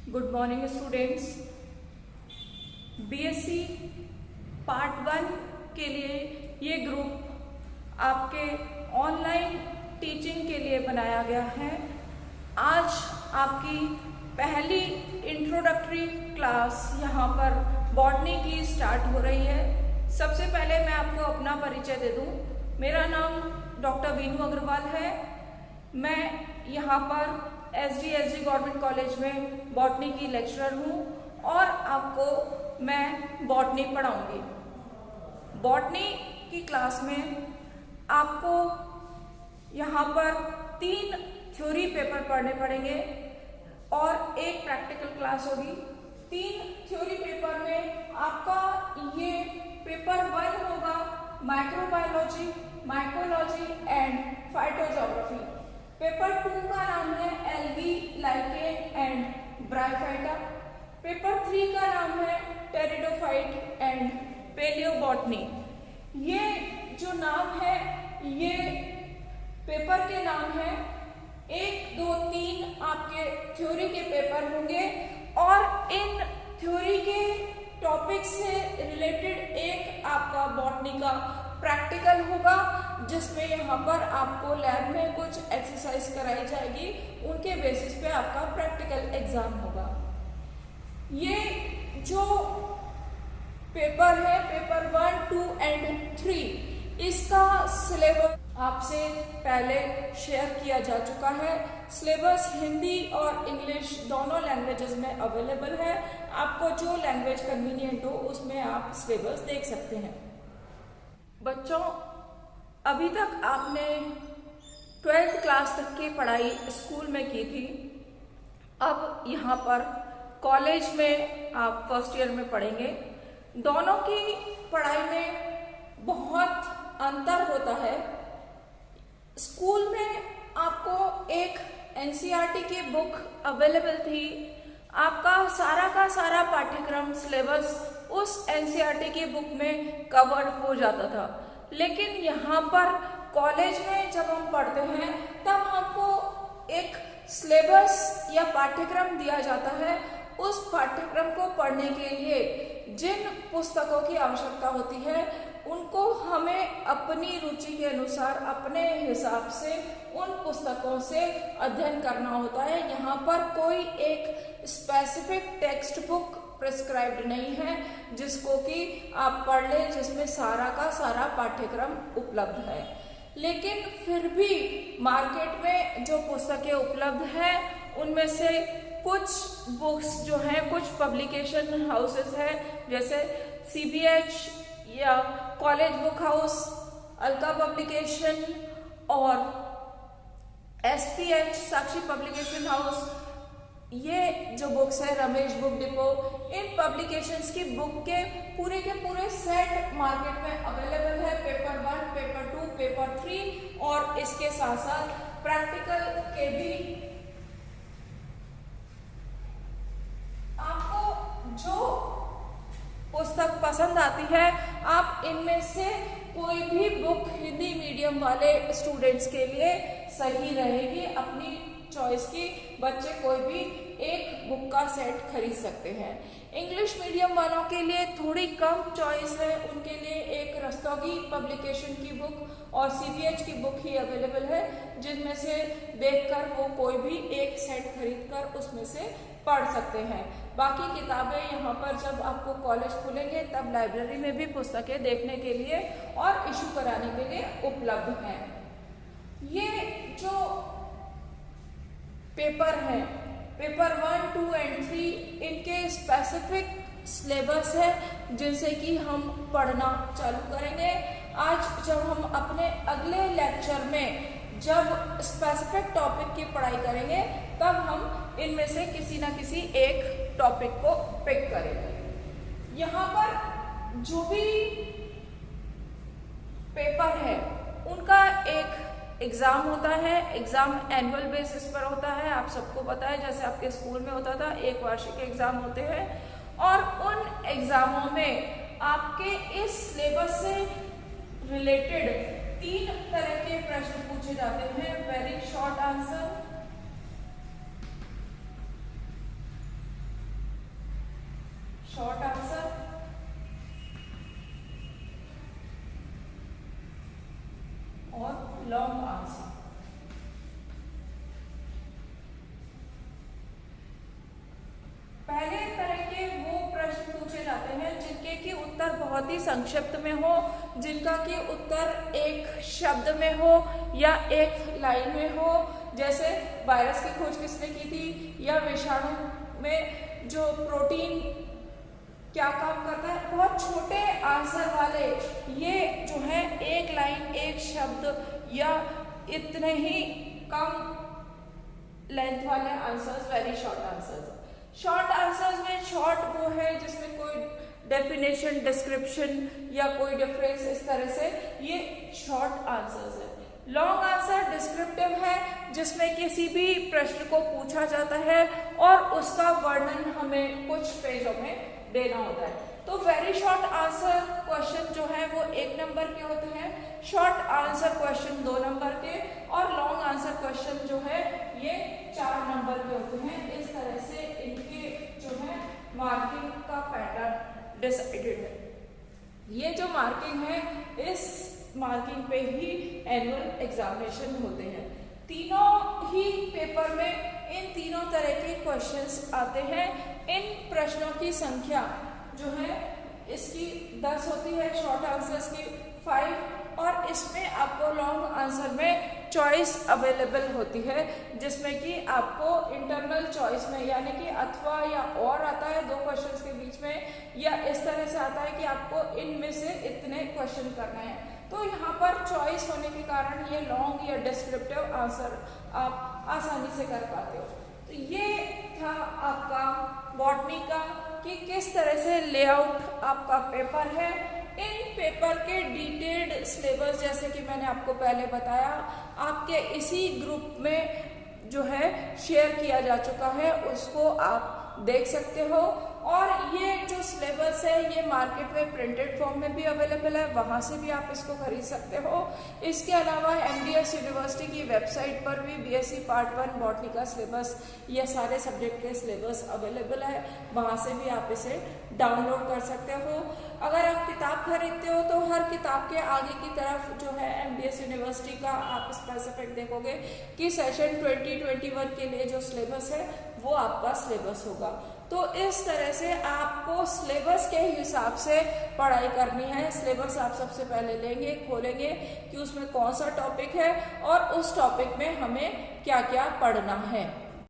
Good morning students. BSc part 1 के लिए ये ग्रुप आपके ऑनलाइन टीचिंग के लिए बनाया गया है। आज आपकी पहली इंट्रोडक्टरी क्लास यहाँ पर बॉटनी की स्टार्ट हो रही है। सबसे पहले मैं आपको अपना परिचय दे दूँ। मेरा नाम डॉक्टर वीनू अग्रवाल है। मैं यहाँ पर एसडी गवर्नमेंट कॉलेज में बॉटनी की लेक्चरर हूँ और आपको मैं बॉटनी पढ़ाऊँगी। बॉटनी की क्लास में आपको यहाँ पर 3 थ्योरी पेपर पढ़ने पड़ेंगे और एक प्रैक्टिकल क्लास होगी। 3 थ्योरी पेपर में आपका ये पेपर 1 होगा माइक्रोबायोलॉजी, माइकोलॉजी एंड फाइटोजोग्राफी। पेपर 2 का नाम है algae, lichen and bryophyta. Paper 3 का नाम है टेरिडोफाइट एंड पेलियोबॉटनी। ये जो नाम है ये पेपर के नाम है। 1, 2, 3 आपके थ्योरी के पेपर होंगे और इन थ्योरी के टॉपिक से रिलेटेड एक आपका बॉटनी का प्रैक्टिकल होगा, जिसमें यहाँ पर आपको लैब में कुछ एक्सरसाइज कराई जाएगी। उनके बेसिस पे आपका प्रैक्टिकल एग्जाम होगा। ये जो पेपर है पेपर 1, 2 एंड 3, इसका सिलेबस आपसे पहले शेयर किया जा चुका है। सिलेबस हिंदी और इंग्लिश दोनों लैंग्वेजेस में अवेलेबल है। आपको जो लैंग्वेज कन्वीनियंट हो उसमें आप सिलेबस देख सकते हैं। बच्चों, अभी तक आपने 12th क्लास तक की पढ़ाई स्कूल में की थी। अब यहाँ पर कॉलेज में आप फर्स्ट ईयर में पढ़ेंगे। दोनों की पढ़ाई में बहुत अंतर होता है। स्कूल में आपको एक एनसीईआरटी की बुक अवेलेबल थी। आपका सारा का सारा पाठ्यक्रम सिलेबस उस एनसीईआरटी की बुक में कवर हो जाता था। लेकिन यहाँ पर कॉलेज में जब हम पढ़ते हैं तब हमको एक सिलेबस या पाठ्यक्रम दिया जाता है। उस पाठ्यक्रम को पढ़ने के लिए जिन पुस्तकों की आवश्यकता होती है उनको हमें अपनी रुचि के अनुसार अपने हिसाब से उन पुस्तकों से अध्ययन करना होता है। यहाँ पर कोई एक स्पेसिफिक टेक्स्ट बुक प्रिस्क्राइब्ड नहीं है जिसको कि आप पढ़ लें, जिसमें सारा का सारा पाठ्यक्रम उपलब्ध है। लेकिन फिर भी मार्केट में जो पुस्तकें उपलब्ध हैं उनमें से कुछ बुक्स जो हैं, कुछ पब्लिकेशन हाउसेस हैं, जैसे सीबीएच या college book house, Alka publication और एसपीएच साक्षी पब्लिकेशन हाउस, ये जो बुक्स है रमेश बुक डिपो, इन पब्लिकेशंस की बुक के पूरे सेट मार्केट में अवेलेबल है। पेपर 1, पेपर 2, पेपर 3 और इसके साथ साथ प्रैक्टिकल के भी। आपको जो पुस्तक पसंद आती है आप इनमें से कोई भी बुक हिंदी मीडियम वाले स्टूडेंट्स के लिए सही रहेगी। अपनी चॉइस की बच्चे कोई भी एक बुक का सेट खरीद सकते हैं। इंग्लिश मीडियम वालों के लिए थोड़ी कम चॉइस है, उनके लिए एक रस्तोगी पब्लिकेशन की बुक और सीबीएच की बुक ही अवेलेबल है, जिनमें से देखकर वो कोई भी एक सेट खरीदकर उसमें से पढ़ सकते हैं। बाकी किताबें यहाँ पर जब आपको कॉलेज खुलेंगे तब लाइब्रेरी में भी पुस्तकें देखने के लिए और इशू कराने के लिए उपलब्ध हैं। ये जो पेपर है पेपर 1, 2 एंड 3, इनके स्पेसिफिक सिलेबस है जिनसे कि हम पढ़ना चालू करेंगे। आज जब हम अपने अगले लेक्चर में जब स्पेसिफिक टॉपिक की पढ़ाई करेंगे तब हम इनमें से किसी ना किसी एक टॉपिक को पिक करेंगे। यहाँ पर जो भी पेपर है उनका एक एग्जाम होता है। एग्जाम एनुअल बेसिस पर होता है, आप सबको पता है, जैसे आपके स्कूल में होता था। एक वार्षिक एग्जाम होते हैं और उन एग्जामों में आपके इस सिलेबस से रिलेटेड 3 तरह के प्रश्न पूछे जाते हैं। Very short answer, short answer और लॉन्ग आंसर। पहले तरह के वो प्रश्न पूछे जाते हैं जिनके की उत्तर बहुत ही संक्षिप्त में हो, जिनका की उत्तर एक शब्द में हो या एक लाइन में हो, जैसे वायरस की खोज किसने की थी, या विषाणु में जो प्रोटीन क्या काम करता है। बहुत छोटे आंसर वाले ये जो है एक लाइन एक शब्द या इतने ही कम लेंथ वाले answers very short answers. Short answers में शॉर्ट वो है जिसमें कोई डेफिनेशन डिस्क्रिप्शन या कोई डिफरेंस इस तरह से, ये शॉर्ट आंसर्स है। लॉन्ग आंसर डिस्क्रिप्टिव है जिसमें किसी भी प्रश्न को पूछा जाता है और उसका वर्णन हमें कुछ पेजों में देना होता है। तो वेरी शॉर्ट आंसर क्वेश्चन जो है वो 1 नंबर के होते हैं, शॉर्ट आंसर क्वेश्चन 2 नंबर के, और लॉन्ग आंसर क्वेश्चन जो है ये 4 नंबर के होते हैं। इस तरह से इनके जो है मार्किंग का पैटर्न डिसाइडेड है। ये जो मार्किंग है इस मार्किंग पे ही एनुअल एग्जामिनेशन होते हैं। तीनों ही पेपर में इन तीनों तरह के क्वेश्चंस आते हैं। इन प्रश्नों की संख्या जो है इसकी 10 होती है, शॉर्ट आंसर्स की 5, और इसमें आपको लॉन्ग आंसर में चॉइस अवेलेबल होती है, जिसमें कि आपको इंटरनल चॉइस में यानी कि अथवा या और आता है 2 क्वेश्चंस के बीच में, या इस तरह से आता है कि आपको इनमें से इतने क्वेश्चन करना है। तो यहाँ पर चॉइस होने के कारण ये लॉन्ग या डिस्क्रिप्टिव आंसर आप आसानी से कर पाते हो। तो ये था आपका बॉटनी का कि किस तरह से लेआउट आपका पेपर है। इन पेपर के डिटेल्ड सिलेबस जैसे कि मैंने आपको पहले बताया आपके इसी ग्रुप में जो है शेयर किया जा चुका है, उसको आप देख सकते हो। और ये जो सिलेबस है ये मार्केट में प्रिंटेड फॉर्म में भी अवेलेबल है, वहाँ से भी आप इसको खरीद सकते हो। इसके अलावा एमडीएस यूनिवर्सिटी की वेबसाइट पर भी बीएससी पार्ट 1 बॉटनी का सिलेबस, ये सारे सब्जेक्ट के सिलेबस अवेलेबल है, वहाँ से भी आप इसे डाउनलोड कर सकते हो। अगर आप किताब खरीदते हो तो हर किताब के आगे की तरफ जो है एमडीएस यूनिवर्सिटी का आप स्पेसिफिक देखोगे कि सेशन 2021 के लिए जो सिलेबस है वो आपका सिलेबस होगा। तो इस तरह से आपको सिलेबस के हिसाब से पढ़ाई करनी है। सिलेबस आप सबसे पहले लेंगे, खोलेंगे कि उसमें कौन सा टॉपिक है और उस टॉपिक में हमें क्या क्या पढ़ना है।